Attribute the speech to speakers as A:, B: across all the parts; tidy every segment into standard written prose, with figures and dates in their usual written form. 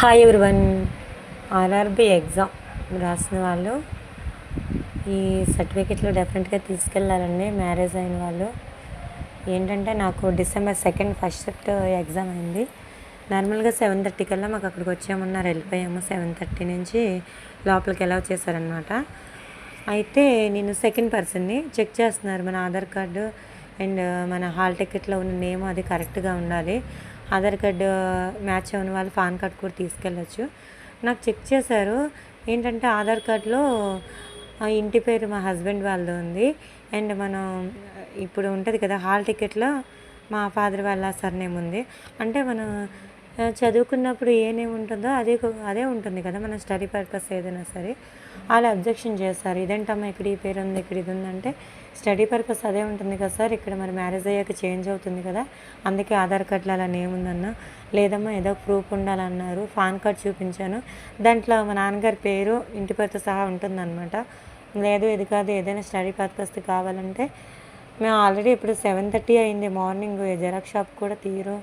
A: Hi everyone. RRB exam రాసిన వాళ్ళు ఈ సర్టిఫికెట్లు డెఫినెట్గా తీసుకెళ్ళాలండి. మ్యారేజ్ అయిన వాళ్ళు ఏంటంటే, నాకు డిసెంబర్ 2 ఫస్ట్ షిఫ్ట్ ఎగ్జామ్ అయింది. నార్మల్గా 7:30 కల్లా మాకు అక్కడికి వచ్చామన్నారు. వెళ్ళిపోయాము. 7:30 నుంచి లోపలికి అలౌ చేశారనమాట. అయితే నేను సెకండ్ పర్సన్ని చెక్ చేస్తున్నారు. మన ఆధార్ కార్డు అండ్ మన హాల్ టికెట్లో ఉన్న నేమ్ అది కరెక్ట్గా ఉండాలి. ఆధార్ కార్డు మ్యాచ్ అవ్వని వాళ్ళు పాన్ కార్డ్ కూడా తీసుకెళ్ళచ్చు. నాకు చెక్ చేశారు. ఏంటంటే ఆధార్ కార్డులో ఇంటి పేరు మా హస్బెండ్ వాళ్ళది ఉంది. అండ్ మనం ఇప్పుడు ఉంటుంది కదా, హాల్ టికెట్లో మా ఫాదర్ వాళ్ళ సర్నేమ్ ఉంది. అంటే మనం చదువుకున్నప్పుడు ఏ నేమ్ ఉంటుందో అదే ఉంటుంది కదా, మన స్టడీ పర్పస్ ఏదైనా సరే. అలా అబ్జెక్షన్ చేస్తారు. ఇదేంటమ్మా ఇక్కడ ఈ పేరు ఉంది, ఇక్కడ ఇది ఉందంటే, స్టడీ పర్పస్ అదే ఉంటుంది కదా సార్, ఇక్కడ మరి మ్యారేజ్ అయ్యాక చేంజ్ అవుతుంది కదా, అందుకే ఆధార్ కార్డులో అలా నేమ్ ఉందన్నా. లేదమ్మా ఏదో ప్రూఫ్ ఉండాలన్నారు. పాన్ కార్డ్ చూపించాను, దాంట్లో మా నాన్నగారి పేరు ఇంటి పేరుతో సహా ఉంటుందన్నమాట. లేదు ఇది కాదు, ఏదైనా స్టడీ పర్పస్ది కావాలంటే, మేము ఆల్రెడీ ఇప్పుడు 7:30 అయింది మార్నింగ్. జెరాక్స్ షాప్ కూడా తీరు,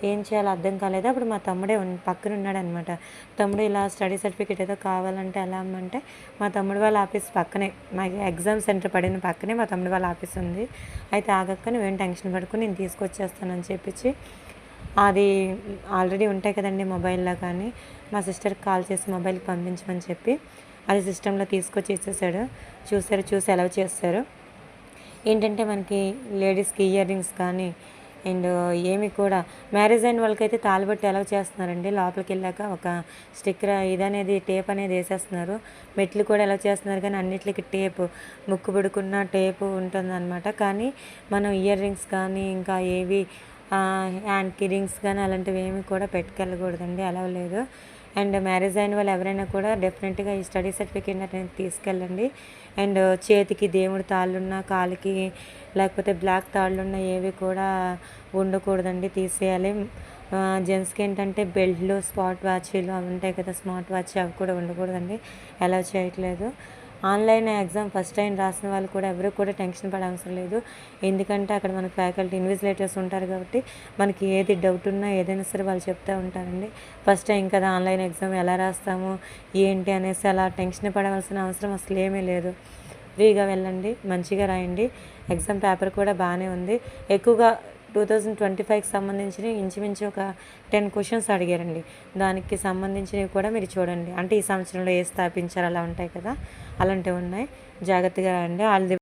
A: ఏం చేయాలో అర్థం కాలేదు. అప్పుడు మా తమ్ముడే పక్కన ఉన్నాడనమాట. తమ్ముడు ఇలా స్టడీ సర్టిఫికేట్ ఏదో కావాలంటే ఎలా అమ్మంటే, మా తమ్ముడు వాళ్ళ ఆఫీస్ పక్కనే, మా ఎగ్జామ్ సెంటర్ పడిన పక్కనే మా తమ్ముడు వాళ్ళ ఆఫీస్ ఉంది. అయితే ఆగక్క నువ్వేం టెన్షన్ పడుకుని నేను తీసుకొచ్చేస్తానని చెప్పించి, అది ఆల్రెడీ ఉంటాయి కదండి మొబైల్లో, కానీ మా సిస్టర్కి కాల్ చేసి మొబైల్కి పంపించమని చెప్పి అది సిస్టంలో తీసుకొచ్చి ఇచ్చేసాడు. చూసి అలౌ చేస్తారు. ఏంటంటే మనకి లేడీస్కి ఇయర్ రింగ్స్ కానీ అండ్ ఏమి కూడా మ్యారేజ్ అయిన వాళ్ళకైతే తాళిబొట్టు అలౌ చేస్తున్నారండి. లోపలికి వెళ్ళాక ఒక స్టిక్కర్ ఇదనేది టేప్ అనేది వేసేస్తున్నారు. మెట్లు కూడా అలౌ చేస్తున్నారు, కానీ అన్నిటికి టేపు, ముక్కు పుడుకున్న టేపు ఉంటుందన్నమాట. కానీ మనం ఇయర్ రింగ్స్ కానీ ఇంకా ఏవి హ్యాండ్కి రింగ్స్ కానీ అలాంటివి ఏమి కూడా పెట్టుకెళ్ళకూడదండి, అలౌ లేదు. అండ్ మ్యారేజ్ అయిన వాళ్ళు ఎవరైనా కూడా డెఫినెట్గా ఈ స్టడీ సర్టిఫికేట్ అనేది తీసుకెళ్ళండి. అండ్ చేతికి దేవుడి తాళ్ళున్నా, కాలికి లేకపోతే బ్లాక్ తాళ్ళున్నా ఏవి కూడా ఉండకూడదండి, తీసేయాలి. జెంట్స్కి ఏంటంటే బెల్ట్లు, స్మార్ట్ వాచ్లు అవి ఉంటాయి కదా, స్మార్ట్ వాచ్ అవి కూడా ఉండకూడదండి, అలౌ చేయట్లేదు. ఆన్లైన్ ఎగ్జామ్ ఫస్ట్ టైం రాసిన వాళ్ళు కూడా ఎవరు కూడా టెన్షన్ పడే అవసరం లేదు. ఎందుకంటే అక్కడ మనకు ఫ్యాకల్టీ ఇన్విజిలేటర్స్ ఉంటారు కాబట్టి మనకి ఏది డౌట్ ఉన్నా ఏదైనా సరే వాళ్ళు చెప్తూ ఉంటారండి. ఫస్ట్ టైం కదా, ఆన్లైన్ ఎగ్జామ్ ఎలా రాస్తాము ఏంటి అనేసి అలా టెన్షన్ పడవలసిన అవసరం అసలు ఏమీ లేదు. ఫ్రీగా వెళ్ళండి, మంచిగా రాయండి. ఎగ్జామ్ పేపర్ కూడా బాగానే ఉంది. ఎక్కువగా 2025కి సంబంధించిన ఇంచుమించు ఒక 10 క్వశ్చన్స్ అడిగారండి. దానికి సంబంధించినవి కూడా మీరు చూడండి. అంటే ఈ సంవత్సరంలో ఏ స్థాపించారు అలా ఉంటాయి కదా, అలాంటివి ఉన్నాయి. జాగ్రత్తగా రాయండి. All the